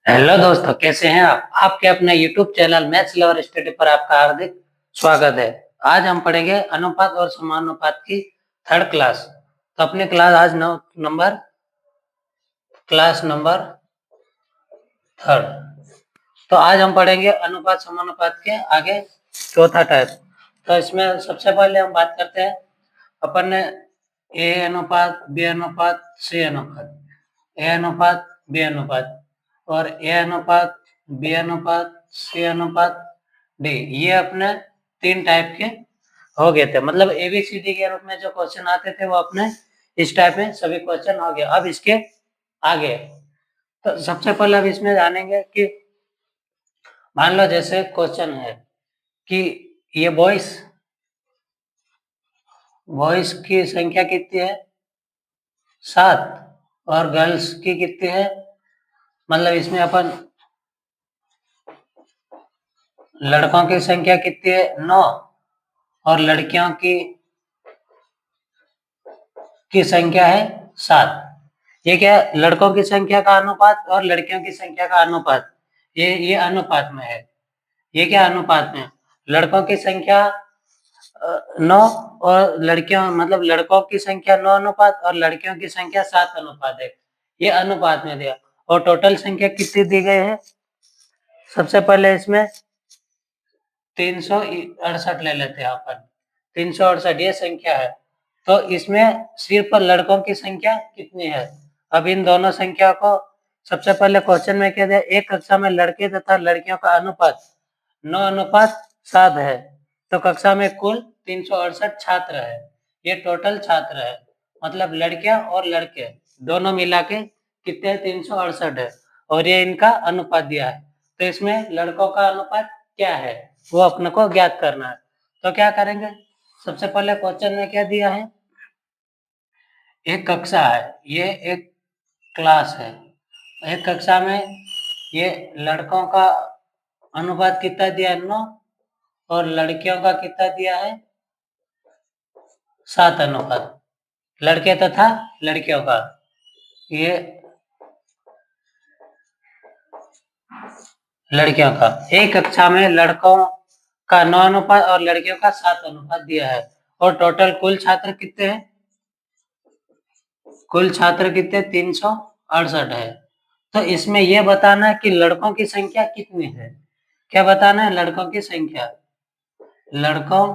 Hello दोस्तों, कैसे हैं आप? आपके अपने YouTube channel maths lover study पर आपका हार्दिक स्वागत है। आज हम पढ़ेंगे अनुपात और समानुपात की थर्ड क्लास। तो अपने क्लास आज क्लास नंबर थर्ड। तो आज हम पढ़ेंगे अनुपात समानुपात के आगे चौथा टाइप। तो इसमें सबसे पहले हम बात करते हैं अपन ने ए अनुपात, बी अनुपात, सी अनुपात, ए अनुपात, बी अनुपात और ए अनुपात, बी अनुपात, सी अनुपात, डी, ये अपने तीन टाइप के हो गए थे। मतलब एबीसीडी के रूप में जो क्वेश्चन आते थे वो अपने इस टाइप में सभी क्वेश्चन हो गए। अब इसके आगे तो सबसे पहले अब इसमें जानेंगे कि मान लो जैसे क्वेश्चन है कि ये बॉयज बॉयज की संख्या कितनी है? 7। और गर्ल्स की कितनी है? मतलब इसमें अपन लड़कों की संख्या कितनी है? 9। और लड़कियों की संख्या है 7। ये क्या है? लड़कों की संख्या का अनुपात और लड़कियों की संख्या का अनुपात, ये अनुपात में है। ये क्या अनुपात में? लड़कों की संख्या 9 और लड़कियों मतलब लड़कों की संख्या 9 अनुपात और लड़कियों की संख्या 7 अनुपात है। ये अनुपात में दिया। और टोटल संख्या कितनी दी गई है? सबसे पहले इसमें 368 ले लेते हैं अपन। 368 ये संख्या है। तो इसमें सिर्फ लड़कों की संख्या कितनी है? अब इन दोनों संख्या को सबसे पहले क्वेश्चन में कह दिया एक कक्षा में लड़के तथा लड़कियों का अनुपात 9:7 है। तो कक्षा में कुल 368 छात्र है। ये टोटल छात्र है। मतलब लड़कियां और लड़के दोनों मिला के कितने? 368 है। और ये इनका अनुपात दिया है। तो इसमें लड़कों का अनुपात क्या है वो अपने को ज्ञात करना है। तो क्या करेंगे? सबसे पहले क्वेश्चन में क्या दिया है? एक कक्षा है, ये एक क्लास है। एक कक्षा में ये लड़कों का अनुपात कितना दिया है? 9। और लड़कियों का कितना दिया है? 7 अनुपात। लड़के तथा लड़कियों का ये लड़कियों का एक कक्षा में लड़कों का 9 अनुपात और लड़कियों का 7 अनुपात दिया है। और टोटल कुल छात्र कितने हैं? कुल छात्र कितने? 368 है। तो इसमें यह बताना है कि लड़कों की संख्या कितनी है। क्या बताना है? लड़कों की संख्या। लड़कों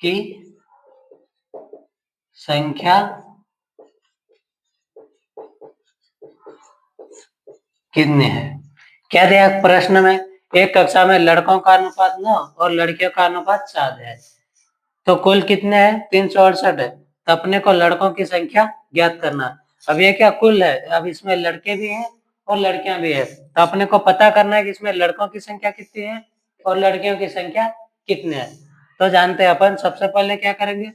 की संख्या कितनी है? क्या दिया प्रश्न में? एक कक्षा में लड़कों का अनुपात 9 और लड़कियों का अनुपात 7 है। तो कुल कितने हैं? 368 है। तो अपने को लड़कों की संख्या ज्ञात करना। अब ये क्या कुल है? अब इसमें लड़के भी हैं और लड़कियां भी है। तो अपने को पता करना है कि इसमें लड़कों की संख्या कितनी है और लड़कियों की संख्या कितनी है। तो जानते हैं अपन सबसे पहले क्या करेंगे?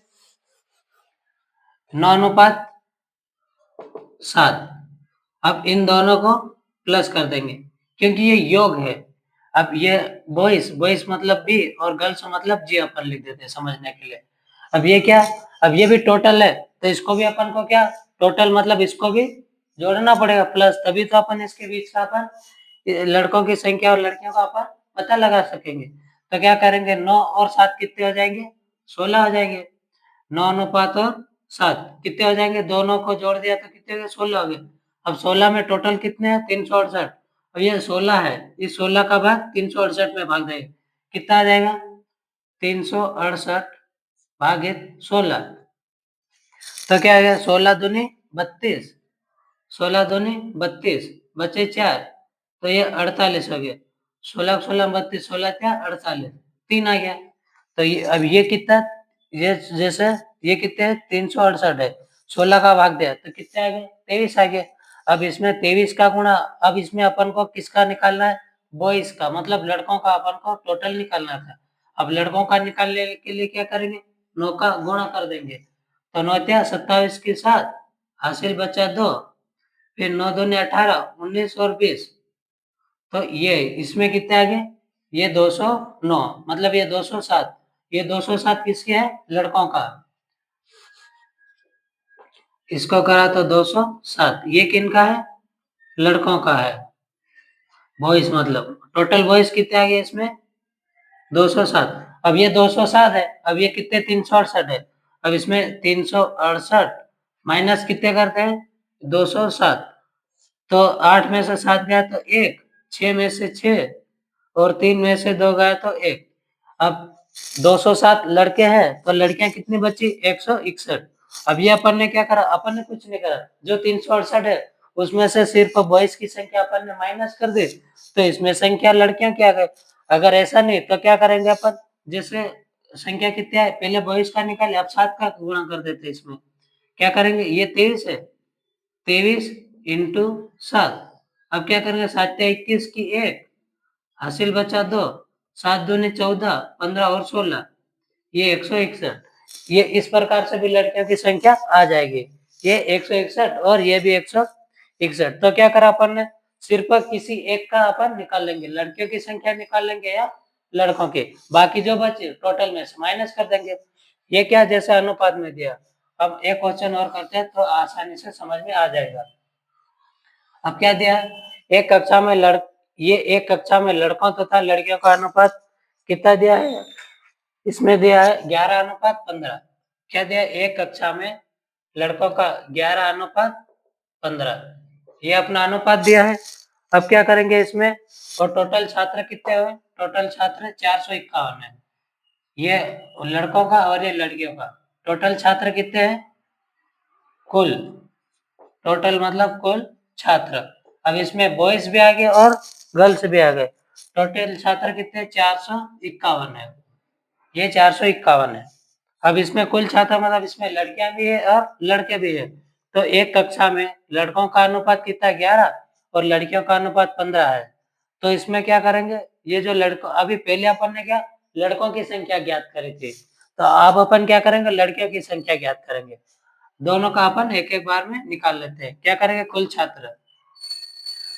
9:7। अब इन दोनों को प्लस कर देंगे क्योंकि ये योग है। अब ये बॉयज बॉयज मतलब बी और गर्ल्स मतलब जी अपन लिख देते हैं समझने के लिए। अब ये क्या? अब ये भी टोटल है तो इसको भी अपन को क्या टोटल मतलब इसको भी जोड़ना पड़ेगा प्लस, तभी तो अपन इसके बीच का अपन लड़कों की संख्या और लड़कियों का अपन पता लगा सकेंगे। तो क्या करेंगे? 9 और 7 कितने हो जाएंगे? 16 हो जाएंगे। 9 अनुपात और 7 कितने हो जाएंगे? दोनों को जोड़ दिया तो कितने हो गए? 16 हो गए। अब 16 में टोटल कितने हैं? 368। अब ये 16 है, इस 16 का भाग 368 में भाग देंगे, कितना आ जाएगा? 368 भागित 16। तो क्या आ गया? 16 दूनी 32। 16 दूनी 32 बचे 4। तो ये 48 हो गया। 16 16 32 16 क्या? 48 3 आ गया। तो ये अब ये कितना? ये जैसे ये कितने है? 368 है। 16 का भाग दिया तो कितने आ गए? 23 आ गए। अब इसमें 23 का गुणा, अब इसमें अपन को किसका निकालना है? बॉयज का, मतलब लड़कों का अपन को टोटल निकालना था। अब लड़कों का निकालने के लिए क्या करेंगे? 9 का गुणा कर देंगे। तो 9 क्या? 27 के साथ हासिल बचा 2, फिर 9 दूनी 18 19 और 20। तो ये इसमें कितने आ गए? ये 209 मतलब ये 207। ये 207 किसके है? लड़कों का। इसको करा तो 207। ये किनका है? लड़कों का है। बॉयज मतलब टोटल बॉयज कितने आ गए इसमें 207। अब ये 207 है, अब ये कितने 368 है। अब इसमें 368 माइनस कितने करते हैं 207, तो 8 में से 7 गया तो 1, 6 में से 6 और 3 में से 2 गया तो 1। अब 207 लड़के हैं तो लड़कियां कितनी बची 161। अब ये अपन ने क्या करा, अपन ने कुछ नहीं करा, जो 368 है उसमें से सिर्फ बॉयज की संख्या अपन ने माइनस कर दी, तो इसमें संख्या लड़कियां क्या गए। अगर ऐसा नहीं तो क्या करेंगे अपन, जैसे संख्या कितनी है पहले बॉयज का निकाले, अब 7 का गुणा कर देते इसमें। क्या करेंगे, ये 23 है, 23 इंटू 7। अब क्या करेंगे 7 21 की 1, हासिल बचा 2, 7 दूनी 14, 15 और 16, ये 161। ये इस प्रकार से भी लड़कियों की संख्या आ जाएगी, ये 161 और ये भी 161। तो क्या करा अपन ने, सिर्फ किसी एक का अपन निकाल लेंगे, लड़कियों की संख्या निकाल लेंगे या लड़कों की, बाकी जो बचे टोटल में से माइनस कर देंगे। ये क्या जैसे अनुपात में दिया। अब एक क्वेश्चन और करते हैं तो आसानी से समझ में आ जाएगा। अब क्या दिया, एक कक्षा में ये एक कक्षा में लड़कों तथा लड़कियों का अनुपात कितना दिया है, इसमें दिया है 11:15। क्या दिया है, एक कक्षा में लड़कों का 11:15, ये अपना अनुपात दिया है। अब क्या करेंगे इसमें, और टोटल छात्र कितने हुए, टोटल छात्र 451 है, ये लड़कों का और ये लड़कियों का। टोटल छात्र कितने हैं, कुल, टोटल मतलब कुल छात्र। अब इसमें बॉयज भी आ गए और गर्ल्स भी आ गए, टोटल छात्र कितने 451 है, ये 451 है। अब इसमें कुल छात्र मतलब इसमें लड़कियां भी है और लड़के भी है, तो एक कक्षा में लड़कों का अनुपात कितना 11 और लड़कियों का अनुपात 15 है। तो इसमें क्या करेंगे, ये जो लड़कों, अभी पहले अपन ने क्या लड़कों की संख्या ज्ञात करी थी, तो अब अपन क्या करेंगे लड़कियों की संख्या ज्ञात करेंगे। दोनों का अपन एक एक बार में निकाल लेते हैं। क्या करेंगे, कुल छात्र।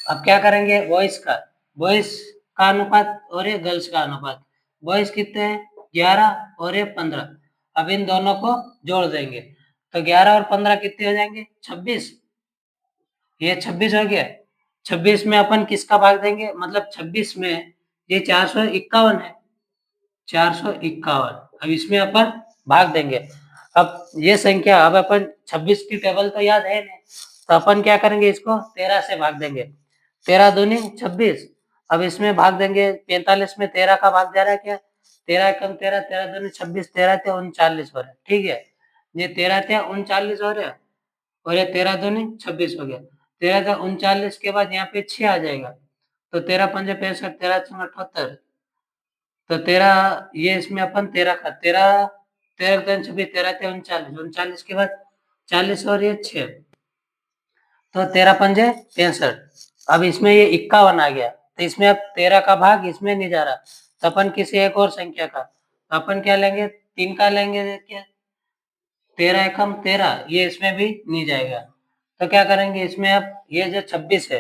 अब क्या करेंगे बॉयज का, बॉयज का अनुपात और ये गर्ल्स का अनुपात। बॉयज कितने हैं 11 और ये 15। अब इन दोनों को जोड़ देंगे तो 11 और 15 कितने हो जाएंगे 26, ये 26 हो गया। 26 में अपन किसका भाग देंगे, मतलब 26 में ये 451 है, 451। अब इसमें अपन भाग देंगे। अब ये संख्या, अब अपन 26 की टेबल तो याद है नहीं, तो अपन क्या करेंगे इसको 13 से भाग देंगे, 13 दूनी 26। अब इसमें भाग देंगे 45 में 13 का भाग जा रहा है क्या, 13 कम 13, 13 दूनी 26, 13 थे 39 हो रहा है, ठीक है। ये 13 थे 39 हो रहा है और ये 13 दूनी 26 हो गया। 13 थे 39 के बाद यहाँ पे 6 आ जाएगा, तो 13 पंजे 65, 13 छः 78, तो 13, ये इसमें अपन 13 का 13, 13 छब्बीस, 13 थे 39, 39 के बाद 40 और ये 6, तो 13 पंजे 65। अब इसमें ये 51 आ गया, तो इसमें अब 13 का भाग इसमें नहीं जा रहा, तो अपन किसी एक और संख्या का, तो अपन क्या लेंगे 3 का लेंगे क्या, 13 एकम 13, ये इसमें भी नहीं जाएगा। तो क्या करेंगे इसमें, अब ये जो 26 है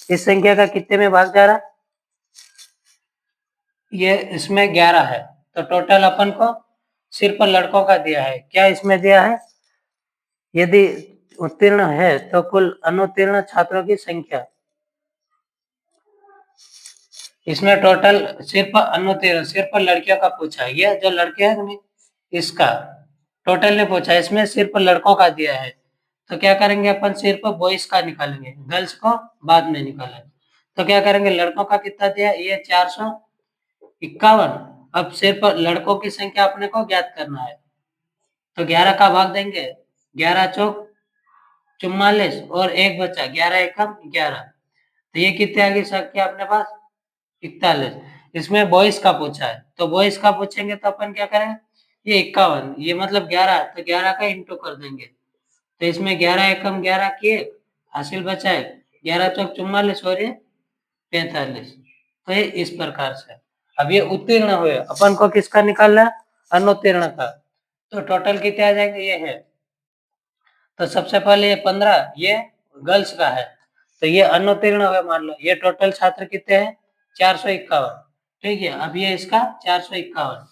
इस संख्या का कितने में भाग जा रहा, ये इसमें 11 है, तो टोटल अपन को सिर्फ लड़कों का दिया है, क्या इसमें दिया है, यदि उत्तीर्ण है तो कुल अनुत्तीर्ण छात्रों की संख्या। इसमें टोटल सिर्फ अनुत्तीर्ण, सिर्फ लड़कियों का पूछा है, ये जो लड़के हैं नहीं इसका टोटल ने पूछा, इसमें सिर्फ लड़कों का दिया है। तो क्या करेंगे अपन सिर्फ बॉयज का निकालेंगे, गर्ल्स को बाद में निकालेंगे। तो क्या करेंगे, लड़कों का कितना दिया, ये 451। अब सिर्फ लड़कों की संख्या अपने को ज्ञात करना है, तो 11 का भाग देंगे, 11 चौक 44 और एक बचा 11 एकम 11, तो ये कितने आ गई संख्या अपने पास 41। इसमें बॉयज का पूछा है, तो बॉयज का पूछेंगे तो अपन क्या करेंगे, ये 51, ये मतलब 11, तो 11 का इंटू कर देंगे, तो इसमें 11 एकम 11 किए, हासिल बचा है 11 चौक 44 और ये 45। तो ये इस प्रकार से। अब ये उत्तीर्ण हुए, अपन को किसका निकालना है, अनुत्तीर्ण का। तो टोटल कितने आ जाएंगे, ये है, तो सबसे पहले ये 15 ये गर्ल्स का है, तो ये अनुत्तीर्ण हुए मान लो, ये टोटल छात्र कितने हैं 451, ठीक है। अब ये इसका 451,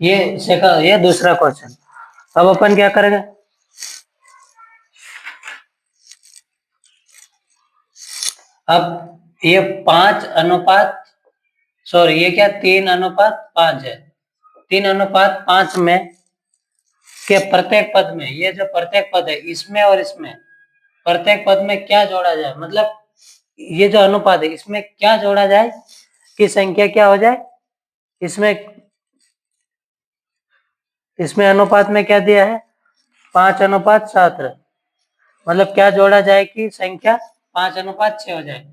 ये दूसरा क्वेश्चन। अब अपन क्या करेंगे, अब ये 3:5 है। 3:5 में के प्रत्येक पद में, ये जो प्रत्येक पद है इसमें और इसमें, प्रत्येक पद में क्या जोड़ा जाए, मतलब ये जो अनुपात है इसमें क्या जोड़ा जाए कि संख्या क्या हो जाए। इसमें अनुपात में क्या दिया है, 5:7, मतलब क्या जोड़ा जाए कि संख्या 5:6 हो जाए,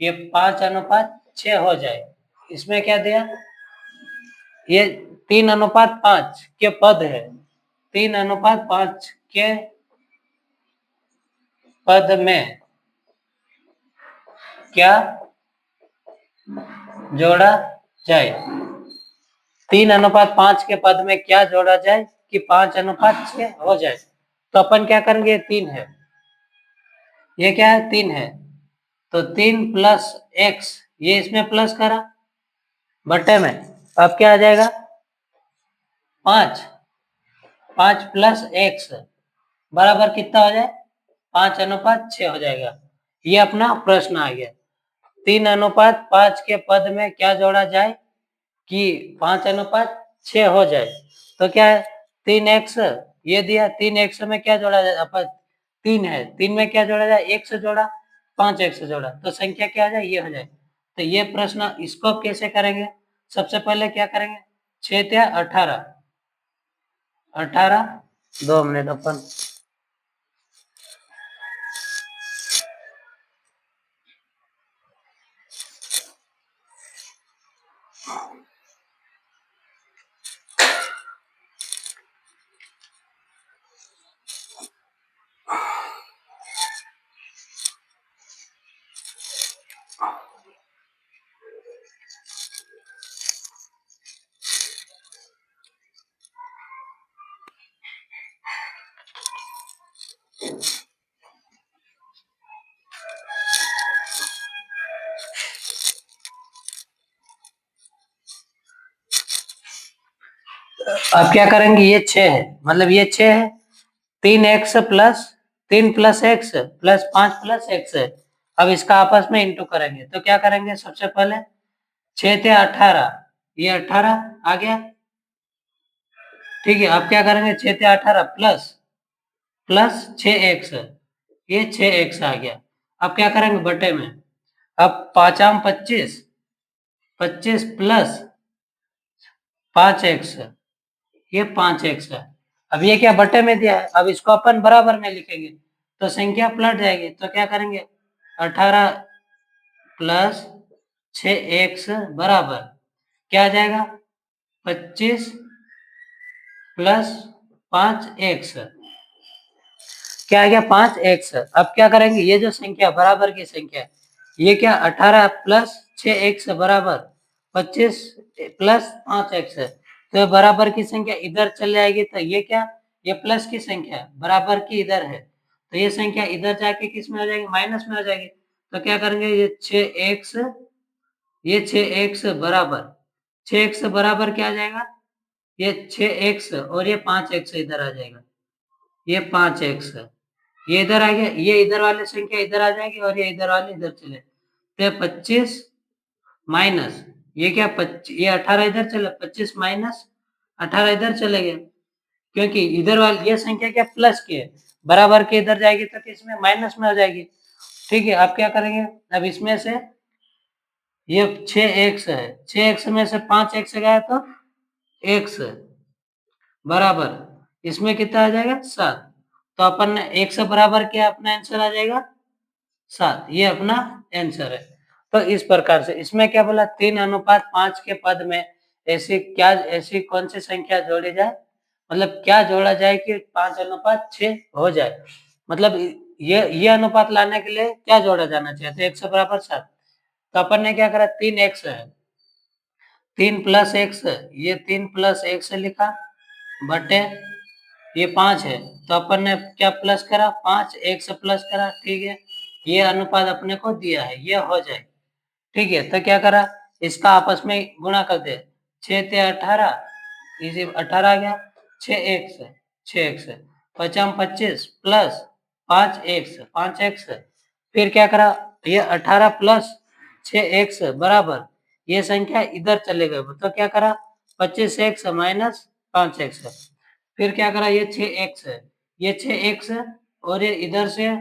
ये 5:6 हो जाए। इसमें क्या दिया, ये 3:5 के पद है, 3:5 के पद में क्या जोड़ा जाए, 3:5 के पद में क्या जोड़ा जाए कि 5:6 हो जाए। तो अपन क्या करेंगे, 3 है, ये क्या है 3 है, तो 3 प्लस एक्स, ये इसमें प्लस करा बट्टे में, अब क्या आ जाएगा 5, 5 प्लस एक्स बराबर कितना हो जाए, 5:6 हो जाएगा। ये अपना प्रश्न आ गया। 3:5 के पद में क्या जोड़ा जाए कि 5:6 हो जाए, तो क्या है 3x, ये दिया 3x में क्या जोड़ा जाए, अपन 3 है, 3 में क्या जोड़ा जाए, x जोड़ा, 5x जोड़ा, तो संख्या क्या आ जाए, ये हो जाए। तो ये प्रश्न इसको अब कैसे करेंगे, सबसे पहले क्या करेंगे, 6 या 18, 2 मिनट अपन, अब क्या करेंगे, ये 6 है, मतलब ये 6 है, 3x plus 3 plus x plus 5 plus x है। अब इसका आपस में इंटू करेंगे, तो क्या करेंगे, सबसे पहले 6 × 18, ये 18 आ गया, ठीक है। अब क्या करेंगे, 6 × 18 प्लस प्लस 6x, ये 6x आ गया। अब क्या करेंगे बटे में, अब 5×25, 25 प्लस 5x, ये 5x है। अब ये क्या बटे में दिया है, अब इसको अपन बराबर में लिखेंगे तो संख्या पलट जाएगी, तो क्या करेंगे 18 प्लस 6x बराबर क्या आ जाएगा, 25 प्लस 5x, क्या आ गया 5x। अब क्या करेंगे, ये जो संख्या बराबर की संख्या, ये क्या 18 प्लस 6x बराबर 25 प्लस 5x, तो बराबर की संख्या इधर चल जाएगी, तो ये क्या, ये प्लस की संख्या बराबर की इधर है, तो ये संख्या इधर जाके किस में आ जाएगी, माइनस में आ जाएगी। तो क्या करेंगे, ये 6x, ये 6x बराबर, 6x बराबर क्या आ जाएगा, ये 6x और ये 5x इधर आ जाएगा, ये 5x है, ये इधर आ गया, ये इधर वाली संख्या इधर आ जाएगी और ये इधर वाली इधर चले, तो 25 माइनस, ये क्या ये 18 इधर चला, 25 माइनस 18 इधर चले गए, क्योंकि इधर वाली ये संख्या क्या प्लस की है, बराबर के इधर जाएगी तो किसमें, माइनस में हो जाएगी, ठीक है। अब क्या करेंगे, अब इसमें से ये 6x है, 6x में से 5x गया तो x बराबर इसमें कितना आ जाएगा 7, तो अपन ने x बराबर क्या, अपना आंसर आ जाएगा 7, ये अपना आंसर है। तो इस प्रकार से इसमें क्या बोला, 3:5 के पद में ऐसी कौन सी संख्या जोड़ी जाए, मतलब क्या जोड़ा जाए कि 5:6 हो जाए, मतलब ये अनुपात लाने के लिए क्या जोड़ा जाना चाहिए, तो x बराबर 7, तो अपन ने क्या करा, 3x है, 3 प्लस x, ये 3 प्लस x लिखा बटे ये 5 है, तो अपन ने क्या प्लस करा, 5x प्लस करा, ठीक है। ये अनुपात अपने को दिया है, ये हो जाए, ठीक है। तो क्या करा, इसका आपस में गुणा कर दे, 6 × 18, इसी 18 आ गया, 6x 5×25 प्लस 5x, फिर क्या करा ये 18 प्लस 6x बराबर ये संख्या इधर चले गए तो क्या करा 25x माइनस 5x फिर क्या करा ये 6x है ये 6x और ये इधर से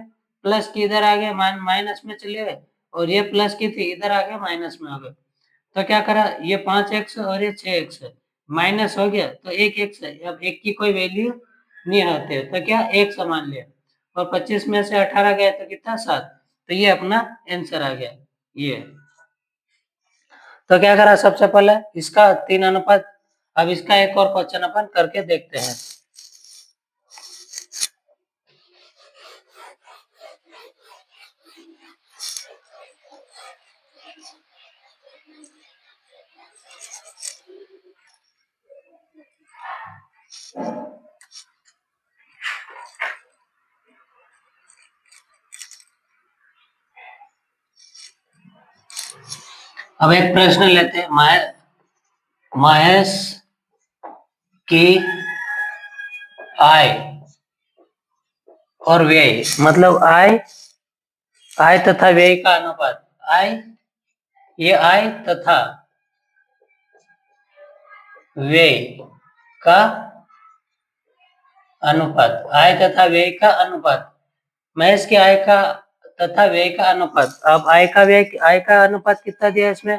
प्लस की इधर आ गया माइनस में चले गए और ये प्लस की थी इधर आ गया माइनस में आ गए तो क्या करा ये 5x और ये 6x माइनस हो गया तो एक x है अब एक की कोई वैल्यू नहीं आते तो क्या एक समान लिया और 25 में से 18 गया तो कितना 7 तो ये अपना आंसर आ गया ये तो क्या करा सबसे पहले इसका 3 अनुपात अब इसका एक और क्वेश्चन अपन करके देखते हैं अब एक प्रश्न लेते हैं महेश की आय और व्यय मतलब आय तथा व्यय का अनुपात ये आय तथा व्यय का अनुपात आय तथा व्यय का अनुपात महेश की आय का तथा व्यय का अनुपात अब आय का अनुपात कितना दिया इसमें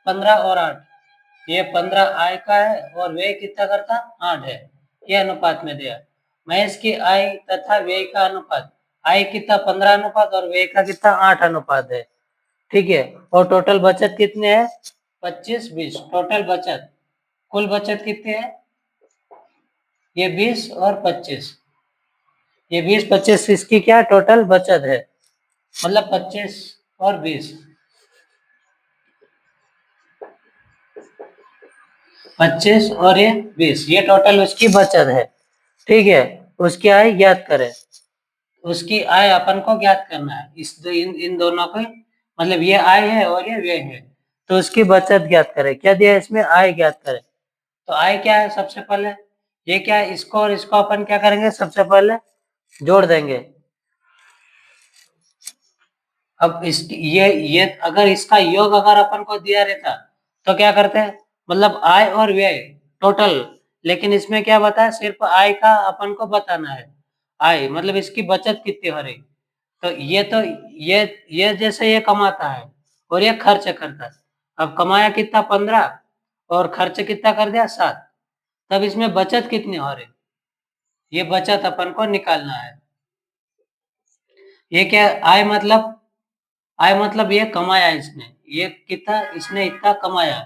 15 और 8 ये 15 आय का है और व्यय कितना करता 8 है ये अनुपात में दिया महेश की आय तथा व्यय का अनुपात आय कितना 15 अनुपात और व्यय का कितना 8 अनुपात है ठीक है और टोटल बचत कितने है 25-20 टोटल बचत कुल बचत कितनी है ये 20 और 25 ये 20-25 इसकी क्या टोटल बचत है मतलब 25 और 20 25 और ये 20 ये टोटल उसकी बचत है ठीक है उसकी आय ज्ञात करें उसकी आय अपन को ज्ञात करना है इन दोनों को मतलब ये आय है और ये व्यय है तो उसकी बचत ज्ञात करें क्या दिया इसमें आय ज्ञात करें तो आय क्या है सबसे पहले ये क्या है इसको और इसको अपन क्या करेंगे सबसे पहले जोड़ देंगे अब ये अगर इसका योग अगर अपन को दिया रहता तो क्या करते हैं मतलब आय और व्यय टोटल लेकिन इसमें क्या बताया सिर्फ आय का अपन को बताना है आय मतलब इसकी बचत कितनी हो रही तो ये जैसे ये कमाता है और ये खर्च करता है अब कमाया कितना 15 और खर्च कितना कर दिया 7 तब इसमें बचत कितनी हो रही ये बचत अपन को निकालना है ये क्या आय मतलब ये कमाया इसने ये कितना इसने इतना कमाया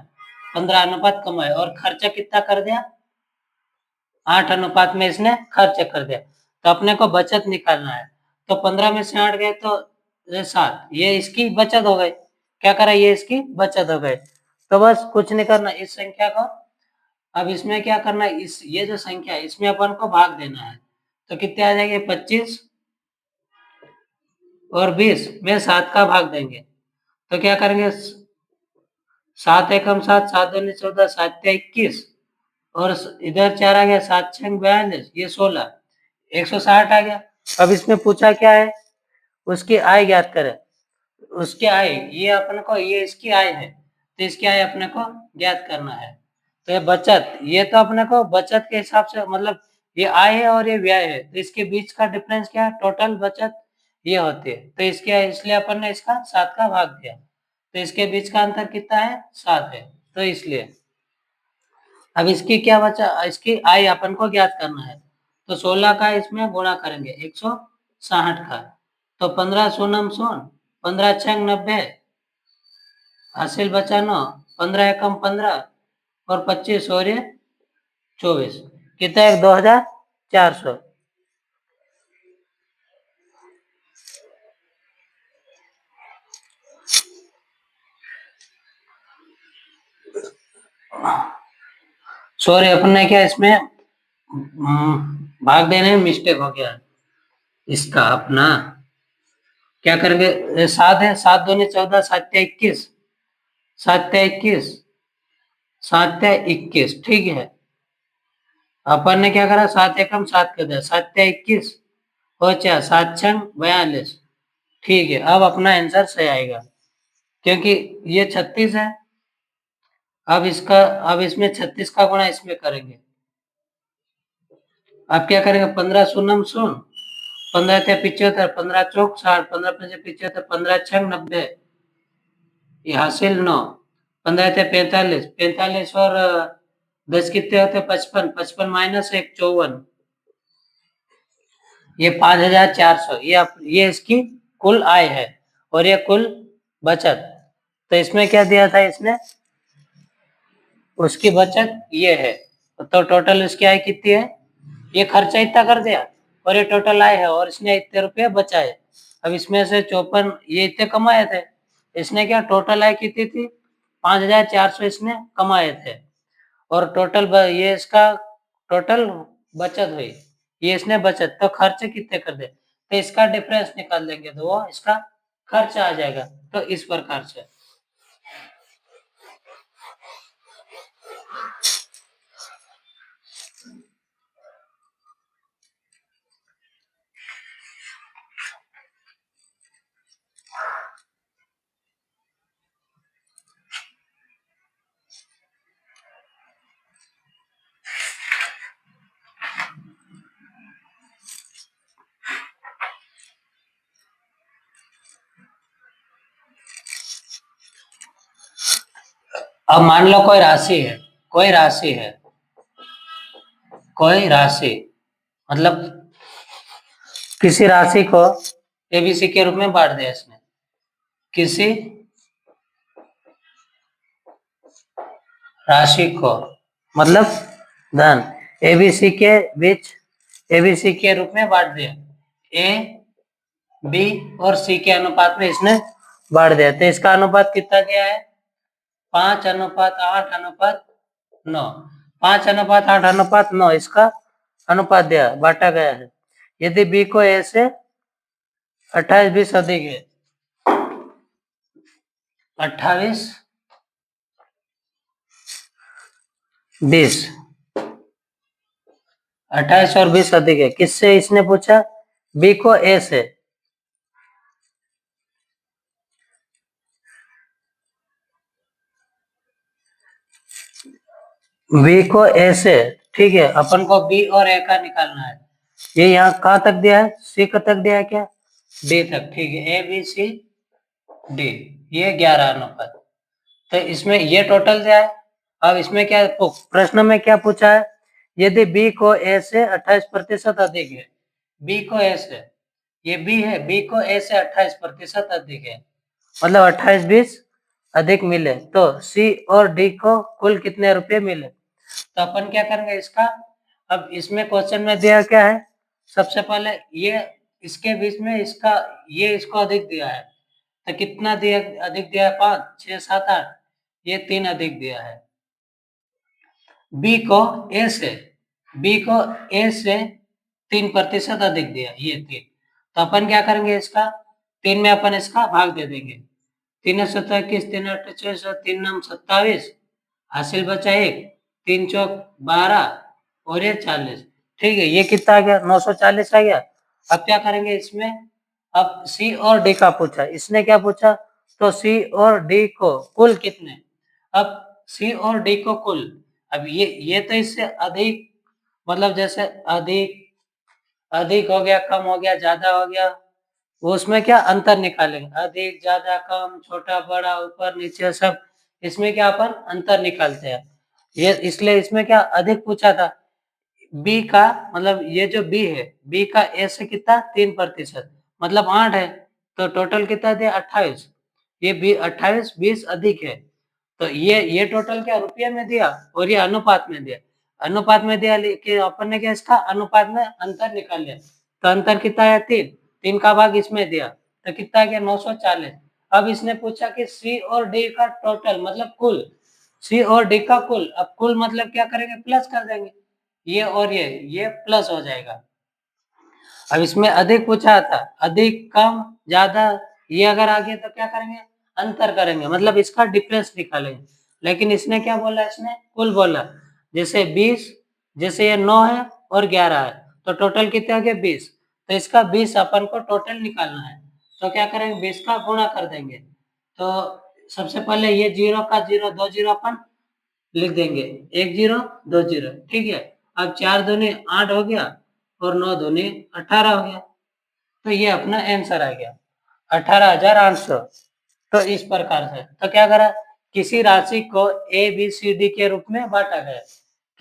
15 अनुपात कमाया और खर्चा कितना कर दिया 8 अनुपात में इसने खर्च कर दिया तो अपने को बचत निकालना है तो 15 में से 8 गए तो 7 ये इसकी बचत हो गई क्या करा ये इसकी बचत हो गई तो बस कुछ नहीं करना इस संख्या को अब इसमें क्या करना है इस ये जो संख्या है इसमें अपन को भाग देना है तो कितने आ जाएंगे 25 और 20 में 7 का भाग देंगे तो क्या करेंगे 7 एकम 7 7 दूनी 14 7 21 और इधर 4 आ गया 7 6 42 ये 16 160 आ गया अब इसमें पूछा क्या है उसकी आय ज्ञात करें उसकी आय ये अपने को ये इसकी आय है तो इसकी आय अपने को ज्ञात करना है तो ये बचत ये तो अपने को बचत के हिसाब से मतलब ये आय है और ये व्यय है तो इसके बीच का डिफरेंस क्या है टोटल बचत ये होती है तो इसके इसलिए अपन ने इसका 7 का भाग दिया तो इसके बीच का अंतर कितना है 7 है तो इसलिए अब इसकी क्या बचा इसकी आय अपन को ज्ञात करना है तो 16 का इसमें गुणा करेंगे 160 का तो 15 शून्यम शून्य 15 छंग 90 हासिल बचा 9 15 एकम 15 और 25 और ये 24 कितना है 2400 सॉरी अपने क्या इसमें भाग देने में मिस्टेक हो गया इसका अपना क्या करेंगे 7 है 7 दूनी 14 7 21 7 21 7 21 ठीक है अपन ने क्या करा 7 एकम 7 कर दिया 7 21 और 4 7 छंग 42 ठीक है, अब अपना आंसर सही आएगा क्योंकि ये 36 है। अब इसमें 36 का गुणा इसमें करेंगे। अब क्या करेंगे, 15 शून्यम शून्य, 15 थे 75, 15 चौक 60, 15 पंजे 75, 15 छंग 90, ये हासिल 9, 15 थे 45, 45 और 10 कितने होते 55, 55 माइनस 1 54, ये 5400, ये इसकी कुल आय है और ये कुल बचत। तो इसमें क्या दिया था इसने, उसकी बचत ये है, तो टोटल इसकी आय कितनी है, ये खर्चा इतना कर दिया और ये टोटल आय है और इसने इतने रुपये बचाए। अब इसमें से 54 ये इतने कमाए थे, इसने क्या टोटल आय कितनी थी 5400 इसने कमाए थे और टोटल ये इसका टोटल बचत हुई, ये इसने बचत, तो खर्चे कितने कर दे तो इसका डिफरेंस निकाल देंगे तो वो इसका खर्चा आ जाएगा। तो इस प्रकार से अब मान लो कोई राशि है, कोई राशि है, कोई राशि मतलब किसी राशि को एबीसी के रूप में बांट दिया इसने, किसी राशि को मतलब धन एबीसी के बीच एबीसी के रूप में बांट दिया, ए बी और सी के अनुपात में इसने बांट दिया। तो इसका अनुपात कितना दिया है 5:8:9, 5:8:9 इसका अनुपात दिया बांटा गया है। यदि बी को ए से 28-20 अधिक है, 28-20, 28 और 20 अधिक है, किससे इसने पूछा, बी को ए से, बी को ए से, ठीक है, अपन को बी और ए का निकालना है। ये यहाँ कहाँ तक दिया है, सी का तक दिया है क्या, डी तक, ठीक है, ए बी सी डी, ये 11 अनुपात। तो इसमें ये टोटल दिया है। अब इसमें क्या प्रश्न में क्या पूछा है, यदि बी को ए से 28% अधिक है, बी को ए से, ये बी है, बी को ए से 28% अधिक है, मतलब 28-20 अधिक मिले, तो सी और डी को कुल कितने रुपए मिले। तो अपन क्या करेंगे इसका, अब इसमें क्वेश्चन में दिया क्या है, सबसे पहले ये इसके बीच में इसका ये इसको अधिक दिया है, तो कितना दिया अधिक दिया है 5 6 7 8, ये 3 अधिक दिया है। बी को ए से, बी को ए से 3% अधिक दिया, ये 3, तो अपन क्या करेंगे इसका 3 में अपन इसका भाग दे देंगे, 3 7 21, 3 8 24 और 3 9 27, हासिल बचा 1, 3 चौक 12 और ये 40, ठीक है, ये कितना आ गया 940 आ गया। अब क्या करेंगे इसमें, अब सी और डी का पूछा, इसने क्या पूछा, तो सी और डी को कुल कितने, अब सी और डी को कुल, अब ये तो इससे अधिक, मतलब जैसे अधिक अधिक हो गया, कम हो गया, ज्यादा हो गया, वो उसमें क्या अंतर निकालेंगे, अधिक ज्यादा कम छोटा बड़ा ऊपर नीचे सब, इसमें क्या अपन अंतर निकालते हैं। ये इसलिए इसमें क्या अधिक पूछा था, बी का मतलब ये जो बी है, बी का ए से कितना 3%, मतलब 8 है, तो टोटल कितना दिया 28, ये बी 28 20 अधिक है, तो ये टोटल क्या रुपये में दिया और ये अनुपात में दिया, अनुपात में दिया, लेकिन अपन ने क्या इसका अनुपात में अंतर निकाल लिया, तो अंतर कितना है 3, 3 का भाग इसमें दिया, तो कितना गया 940। अब इसने पूछा कि सी और डी का टोटल मतलब कुल, सी और डी का कुल, अब कुल मतलब क्या करेंगे प्लस कर देंगे, ये और ये प्लस हो जाएगा। अब इसमें अधिक पूछा था, अधिक कम ज्यादा, ये अगर आ गया तो क्या करेंगे अंतर करेंगे, मतलब इसका डिफरेंस निकालेंगे, लेकिन इसने क्या बोला, इसने कुल बोला, जैसे 20, जैसे ये 9 है और 11 है, तो टोटल कितने आ गए 20, तो इसका 20 अपन को टोटल निकालना है, तो क्या करेंगे 20 का गुणा कर देंगे। तो सबसे पहले ये 0 का 0 2 जीरो अपन लिख देंगे, 1 0 2 0, ठीक है। अब 4 दूनी 8 हो गया और 9 दूनी 18 हो गया, तो ये अपना आंसर आ गया 18,800। तो इस प्रकार से तो क्या करा, किसी राशि को ए बी सी डी के रूप में बांटा गया,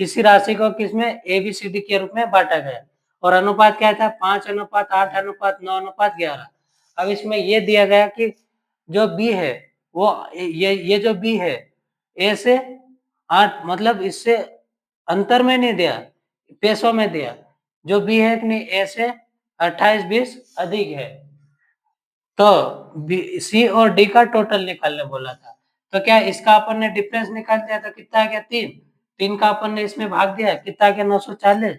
किसी राशि को किसमें ए बी सी डी के रूप में बांटा गया, और अनुपात क्या था 5:8:9:11। अब इसमें ये दिया गया कि जो बी है वो ये जो बी है ए से 8 मतलब इससे अंतर में नहीं दिया, पैसों में दिया। जो बी है कि नहीं ए से 28-20 अधिक है, तो सी और डी का टोटल निकालने बोला था। तो क्या इसका अपन ने डिफरेंस निकाल दिया, तो कितना आ गया 3, 3 का अपन ने इसमें भाग दिया, कितना आ गया 940।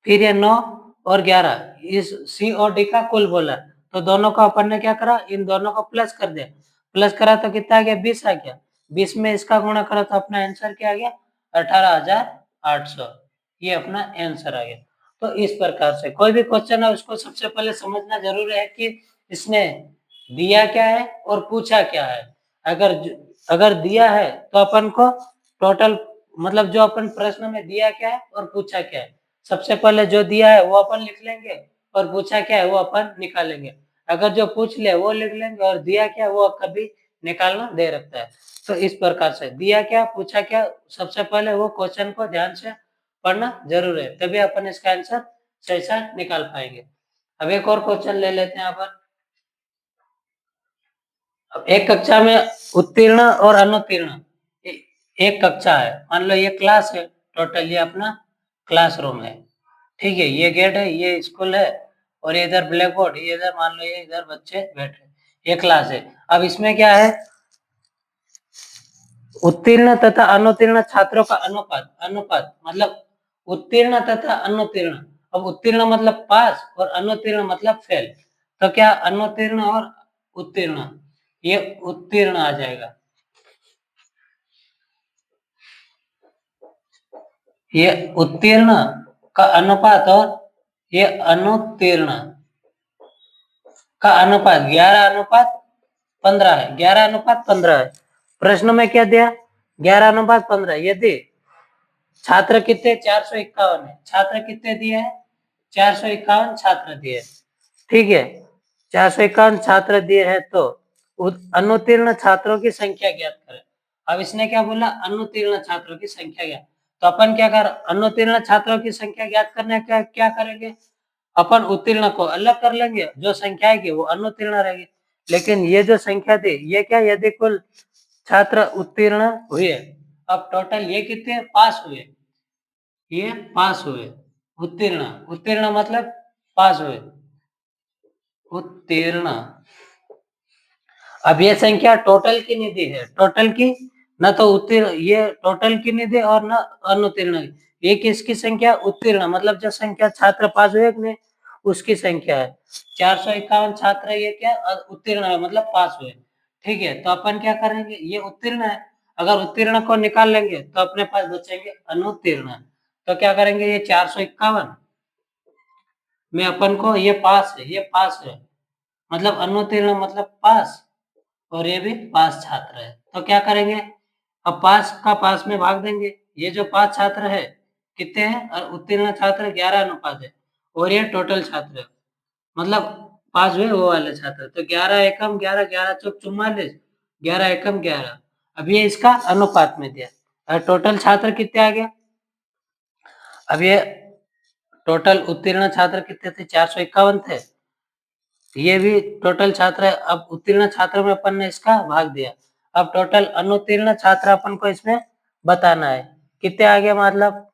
फिर ये 9 और 11 इस सी और डी का कुल बोला, तो दोनों को अपन ने क्या करा, इन दोनों को प्लस कर दिया, प्लस करा तो कितना आ गया 20 आ गया, 20 में इसका गुणा करा तो अपना आंसर क्या आ गया 18,800। ये अपना आंसर आ गया। तो इस प्रकार से कोई भी क्वेश्चन है उसको सबसे पहले समझना जरूरी है कि इसने दिया क्या है और पूछा क्या है। अगर दिया है तो अपन को टोटल मतलब जो अपन प्रश्न में दिया क्या है और पूछा क्या है, सबसे पहले जो दिया है वो अपन लिख लेंगे और पूछा क्या है वो अपन निकालेंगे। अगर जो पूछ ले वो लिख लेंगे और दिया क्या वो कभी निकालना दे रखता है। तो इस प्रकार से दिया क्या पूछा क्या, सबसे पहले वो क्वेश्चन को ध्यान से पढ़ना जरूर है, तभी अपन इसका आंसर सही से निकाल पाएंगे। अब एक और क्वेश्चन ले लेते हैं अपन। अब एक कक्षा में उत्तीर्ण और अनुत्तीर्ण एक कक्षा है, मान लो ये क्लास है, टोटल ये अपना क्लासरूम है, ठीक है। ये गेट है, ये स्कूल है, और ये इधर ब्लैक बोर्ड, ये इधर मान लो ये इधर बच्चे बैठे, ये क्लास है। अब इसमें क्या है, उत्तीर्ण तथा अनुत्तीर्ण छात्रों का अनुपात, अनुपात मतलब उत्तीर्ण तथा अनुत्तीर्ण। अब उत्तीर्ण मतलब पास और अनुत्तीर्ण मतलब फेल, तो क्या अनुत्तीर्ण और उत्तीर्ण, ये उत्तीर्ण आ जाएगा, ये उत्तीर्ण का अनुपात और ये अनुत्तीर्ण का अनुपात 11:15 है, 11:15 है। प्रश्न में क्या दिया 11:15, यदि छात्र कितने 451 है, छात्र कितने दिए हैं 451 छात्र दिए, ठीक है। 451 छात्र दिए हैं, तो अनुत्तीर्ण छात्रों की संख्या ज्ञात करें। अब इसने क्या बोला अनुत्तीर्ण छात्रों की संख्या ज्ञात, तो अपन क्या कर अनुत्तीर्ण छात्रों की संख्या ज्ञात करने का क्या करेंगे, अपन उत्तीर्ण को अलग कर लेंगे, जो संख्या आएगी वो अनुत्तीर्ण रहेगी। लेकिन ये जो संख्या थी ये क्या, यदि कुल छात्र उत्तीर्ण हुए, अब टोटल ये कितने पास हुए, ये पास हुए, उत्तीर्ण, उत्तीर्ण मतलब पास हुए, उत्तीर्ण। अब ये संख्या टोटल की निधि है, टोटल की, न तो उत्तीर्ण, ये टोटल की निधि और न अनुत्तीर्ण। ये किसकी संख्या उत्तीर्ण मतलब जो संख्या छात्र पास हुए कि नहीं उसकी संख्या है। 451 छात्र ये क्या उत्तीर्ण है मतलब पास हुए, ठीक है। तो अपन क्या करेंगे, ये उत्तीर्ण है, अगर उत्तीर्ण को निकाल लेंगे तो अपने पास बचेंगे अनुत्तीर्ण। तो क्या करेंगे, ये 451 में अपन को ये पास है, ये पास है मतलब अनुत्तीर्ण मतलब पास, और ये भी पास छात्र है। तो क्या करेंगे, अब पास का पास में भाग देंगे, ये जो 5 छात्र है कितने हैं और उत्तीर्ण छात्र 11:5 है, और ये टोटल छात्र है मतलब पास हुए वो वाले छात्र, तो 11 एकम 11, 11 चौक 44, 11 एकम 11। अब ये इसका अनुपात में दिया और टोटल छात्र कितने आ गया, अब ये टोटल उत्तीर्ण छात्र कितने थे 451 थे, ये भी टोटल छात्र है। अब उत्तीर्ण छात्र में अपन ने इसका भाग दिया, अब टोटल अनुत्तीर्ण छात्र अपन को इसमें बताना है कितने आ गए, मतलब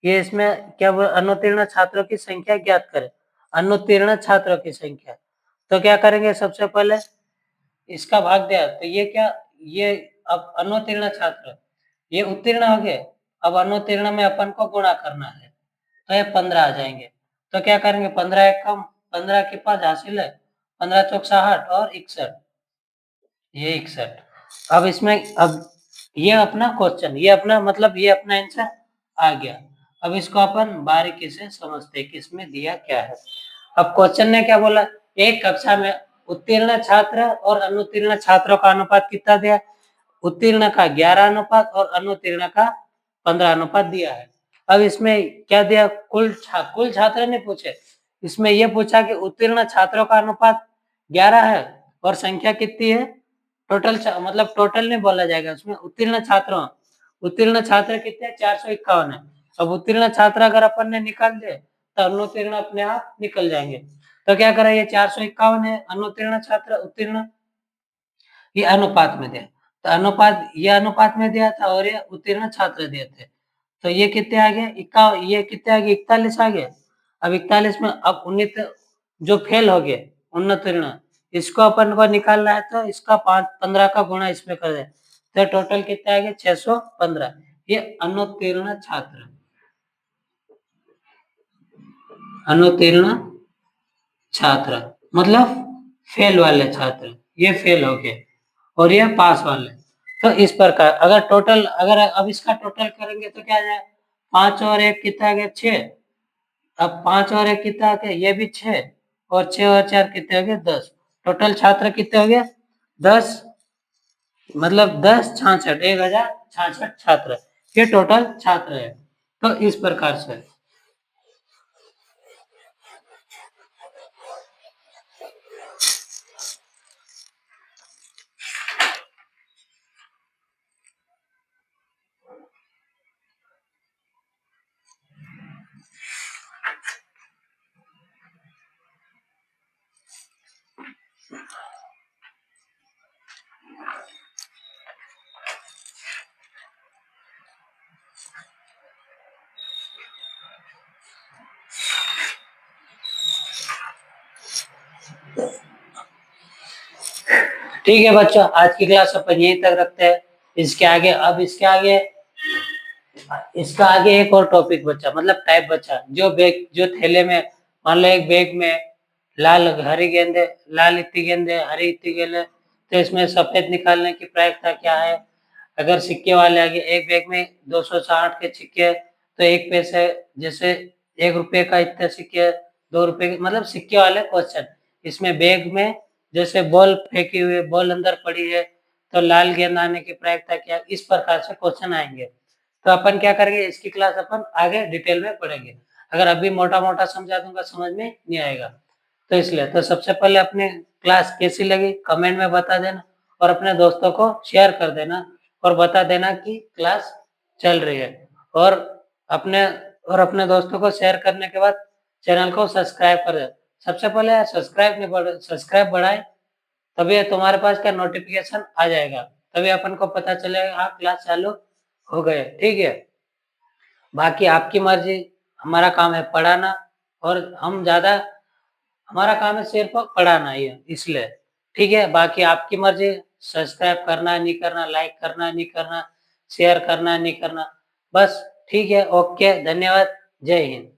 ये इसमें क्या अनुत्तीर्ण छात्रों की संख्या ज्ञात करें, अनुत्तीर्ण छात्रों की संख्या। तो क्या करेंगे, सबसे पहले इसका भाग दिया तो ये क्या, ये अब अनुत्तीर्ण छात्र ये उत्तीर्ण हो गए, अब अनुत्तीर्ण में अपन को गुणा करना है, तो ये 15 आ जाएंगे। तो क्या करेंगे 15 एकम 15 के पास हासिल है, 15 चौक 60 और 61, ये 61। अब इसमें अब ये अपना क्वेश्चन, ये अपना मतलब ये अपना आंसर आ गया। अब इसको अपन बारीकी से समझते हैं कि इसमें दिया क्या है। अब क्वेश्चन ने क्या बोला, एक कक्षा में उत्तीर्ण छात्र और अनुत्तीर्ण छात्रों का अनुपात कितना दिया? उत्तीर्ण का 11 अनुपात और अनुत्तीर्ण का 15 अनुपात दिया है। अब इसमें क्या दिया? कुल छात्र ने पूछे, इसमें यह पूछा कि उत्तीर्ण छात्रों का अनुपात 11 है और संख्या कितनी है? टोटल मतलब टोटल नहीं बोला जाएगा उसमें, उत्तीर्ण छात्र कितने? 451 है। अब उत्तीर्ण छात्र अगर अपन ने निकाल दिए तो अनुत्तीर्ण अपने आप निकल जाएंगे। तो क्या करें, ये 451 है अनुत्तीर्ण छात्र, उत्तीर्ण ये अनुपात में दिया, तो ये अनुपात में दिया था और ये उत्तीर्ण छात्र दिए थे। तो ये कितने आ गए? ये कितने आ गए? 41 आ गए। अब 41 में अब 19 जो फेल हो गए, अनुत्तीर्ण, इसको अपन को निकालना है तो इसका 15 का गुणा इसमें कर दे, तो टोटल कितने आ गए? 615। ये अनुत्तीर्ण छात्र, अनुत्तीर्ण छात्र मतलब फेल वाले छात्र, ये फेल हो गए और ये पास वाले। तो इस प्रकार अगर टोटल, अगर अब इसका टोटल करेंगे तो क्या आ जाए? 5 और 1 कितना आ गया? 6। अब 5 और 1 कितना आ गया? ये भी 6 और 6 और 4 कितने हो गए? 10। टोटल छात्र कितने हो गए? 10, मतलब 10 66, 1066 छात्र, ये टोटल छात्र है। तो इस प्रकार से ठीक है बच्चों, आज की क्लास अपन यहीं तक रखते हैं। इसका आगे एक और टॉपिक बचा, मतलब टाइप बचा, जो थैले में, मान लो एक बैग में लाल इतनी गेंदे, हरी इतनी गेंदे, तो इसमें सफेद निकालने की प्रायिकता क्या है? अगर सिक्के वाले आगे एक बैग में 260 के सिक्के, तो एक पैसे, जैसे 1 रुपए का इतने सिक्के, 2 रुपए के, मतलब सिक्के वाले क्वेश्चन। इसमें बैग में जैसे बॉल फेंकी हुई, बॉल अंदर पड़ी है, तो लाल गेंद आने की प्रायिकता क्या? इस प्रकार से क्वेश्चन आएंगे। तो अपन क्या करेंगे, इसकी क्लास अपन आगे डिटेल में पढ़ेंगे। अगर अभी मोटा मोटा समझा दूंगा समझ में नहीं आएगा, तो इसलिए तो सबसे पहले अपने क्लास कैसी लगी कमेंट में बता देना और अपने दोस्तों को शेयर कर देना और बता देना कि क्लास चल रही है। और अपने अपने दोस्तों को शेयर करने के बाद चैनल को सब्सक्राइब कर दे। सबसे पहले सब्सक्राइब बढ़ाए, तभी तुम्हारे पास क्या नोटिफिकेशन आ जाएगा, तभी अपन को पता चलेगा हाँ क्लास चालू हो गए। ठीक है, बाकी आपकी मर्जी, हमारा काम है पढ़ाना, और हमारा काम है सिर्फ पढ़ाना ही है, इसलिए ठीक है। बाकी आपकी मर्जी, सब्सक्राइब करना नहीं करना, लाइक करना नहीं करना, शेयर करना नहीं करना, बस ठीक है। ओके, धन्यवाद, जय हिंद।